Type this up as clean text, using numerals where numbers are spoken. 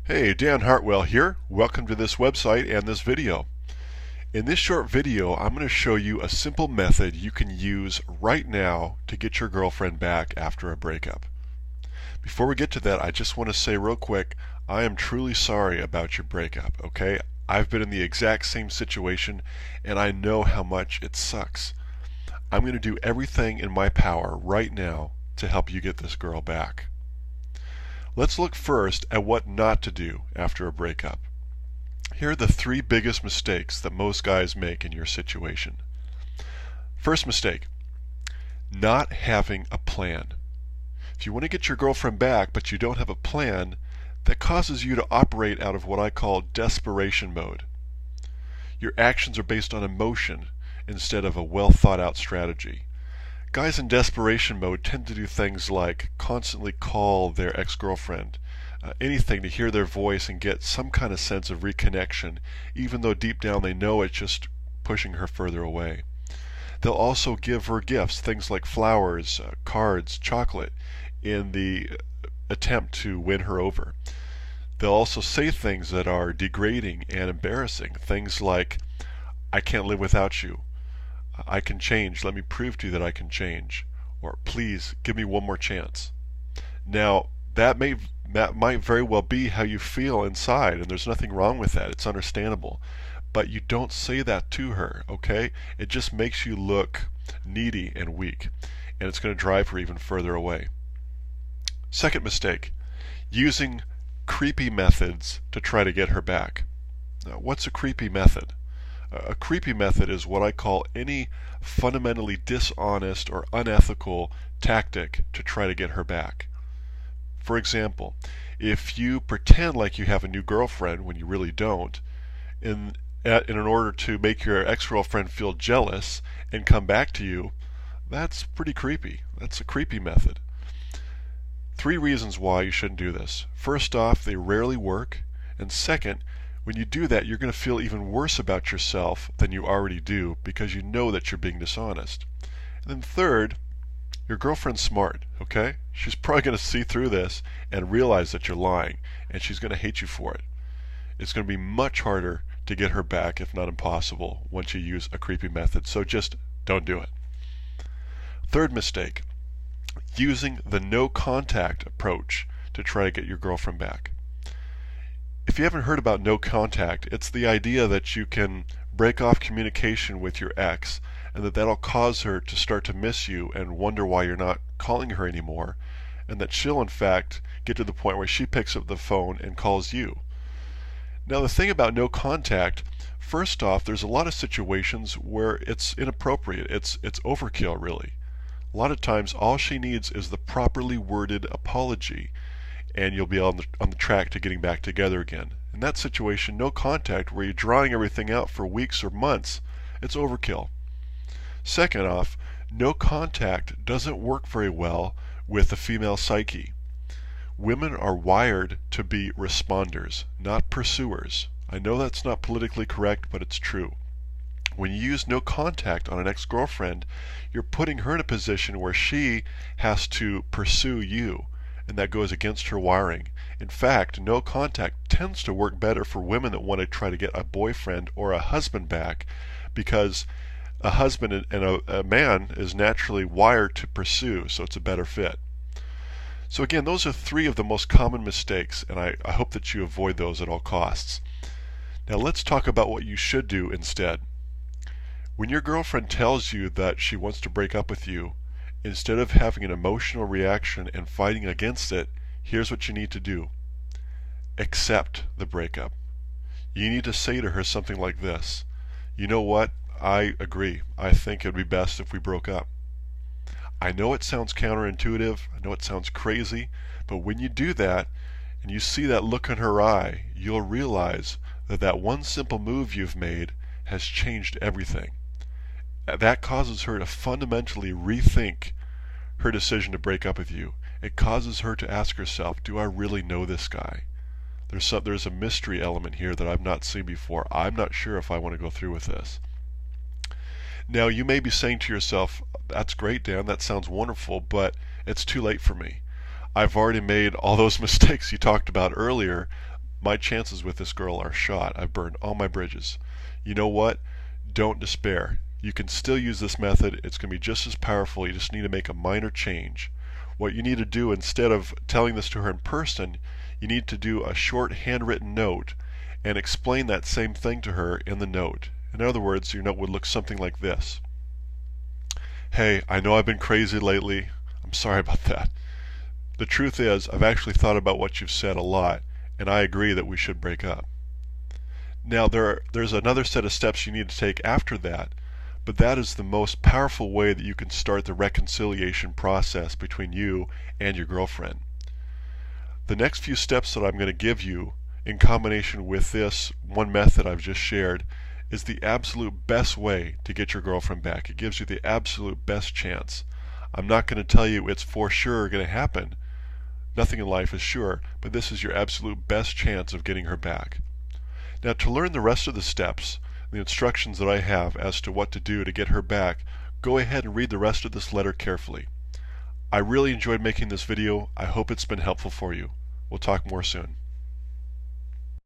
Hey, Dan Hartwell here. Welcome to this website and this video. In this short video, I'm going to show you a simple method you can use right now to get your girlfriend back after a breakup. Before we get to that, I just want to say real quick, I am truly sorry about your breakup, okay? I've been in the exact same situation and I know how much it sucks. I'm going to do everything in my power right now to help you get this girl back. Let's look first at what not to do after a breakup. Here are the three biggest mistakes that most guys make in your situation. First mistake, not having a plan. If you want to get your girlfriend back but you don't have a plan, that causes you to operate out of what I call desperation mode. Your actions are based on emotion instead of a well thought out strategy. Guys in desperation mode tend to do things like constantly call their ex-girlfriend, anything to hear their voice and get some kind of sense of reconnection, even though deep down they know it's just pushing her further away. They'll also give her gifts, things like flowers, cards, chocolate, in the attempt to win her over. They'll also say things that are degrading and embarrassing, things like, "I can't live without you," "I can change, let me prove to you that I can change," or "please give me one more chance." Now that might very well be how you feel inside, and there's nothing wrong with that. It's understandable. But you don't say that to her, okay? It just makes you look needy and weak, and it's going to drive her even further away. Second mistake, using creepy methods to try to get her back. Now, what's a creepy method? A creepy method is what I call any fundamentally dishonest or unethical tactic to try to get her back. For example, if you pretend like you have a new girlfriend when you really don't, in order to make your ex-girlfriend feel jealous and come back to you, that's pretty creepy. That's a creepy method. Three reasons why you shouldn't do this. First off, they rarely work, and second, when you do that, you're going to feel even worse about yourself than you already do because you know that you're being dishonest. And then third, your girlfriend's smart, okay? She's probably going to see through this and realize that you're lying, and she's going to hate you for it. It's going to be much harder to get her back, if not impossible, once you use a creepy method, so just don't do it. Third mistake, using the no contact approach to try to get your girlfriend back. If you haven't heard about no contact, it's the idea that you can break off communication with your ex and that'll cause her to start to miss you and wonder why you're not calling her anymore, and that she'll in fact get to the point where she picks up the phone and calls you. Now the thing about no contact, first off, there's a lot of situations where it's inappropriate, it's overkill really. A lot of times all she needs is the properly worded apology, and you'll be on the track to getting back together again. In that situation, no contact, where you're drawing everything out for weeks or months, it's overkill. Second off, no contact doesn't work very well with the female psyche. Women are wired to be responders, not pursuers. I know that's not politically correct, but it's true. When you use no contact on an ex-girlfriend, you're putting her in a position where she has to pursue you, and that goes against her wiring. In fact, no contact tends to work better for women that want to try to get a boyfriend or a husband back, because a husband and a man is naturally wired to pursue, so it's a better fit. So again, those are three of the most common mistakes, and I hope that you avoid those at all costs. Now let's talk about what you should do instead. When your girlfriend tells you that she wants to break up with you, instead of having an emotional reaction and fighting against it, here's what you need to do. Accept the breakup. You need to say to her something like this: "You know what? I agree. I think it would be best if we broke up." I know it sounds counterintuitive, I know it sounds crazy, but when you do that and you see that look in her eye, you'll realize that that one simple move you've made has changed everything. That causes her to fundamentally rethink her decision to break up with you. It causes her to ask herself, do I really know this guy? There's a mystery element here that I've not seen before. I'm not sure if I want to go through with this. Now you may be saying to yourself, that's great, Dan, that sounds wonderful, but it's too late for me. I've already made all those mistakes you talked about earlier My chances with this girl are shot. I've burned all my bridges. You know what? Don't despair. You can still use this method. It's going to be just as powerful. You just need to make a minor change. What you need to do, instead of telling this to her in person, you need to do a short handwritten note and explain that same thing to her in the note. In other words, your note would look something like this. Hey, I know I've been crazy lately. I'm sorry about that. The truth is, I've actually thought about what you've said a lot, and I agree that we should break up. Now, there's another set of steps you need to take after that, but that is the most powerful way that you can start the reconciliation process between you and your girlfriend. The next few steps that I'm going to give you, in combination with this one method I've just shared, is the absolute best way to get your girlfriend back. It gives you the absolute best chance. I'm not going to tell you it's for sure going to happen. Nothing in life is sure, but this is your absolute best chance of getting her back. Now, to learn the rest of the steps, the instructions that I have as to what to do to get her back, go ahead and read the rest of this letter carefully. I really enjoyed making this video. I hope it's been helpful for you. We'll talk more soon.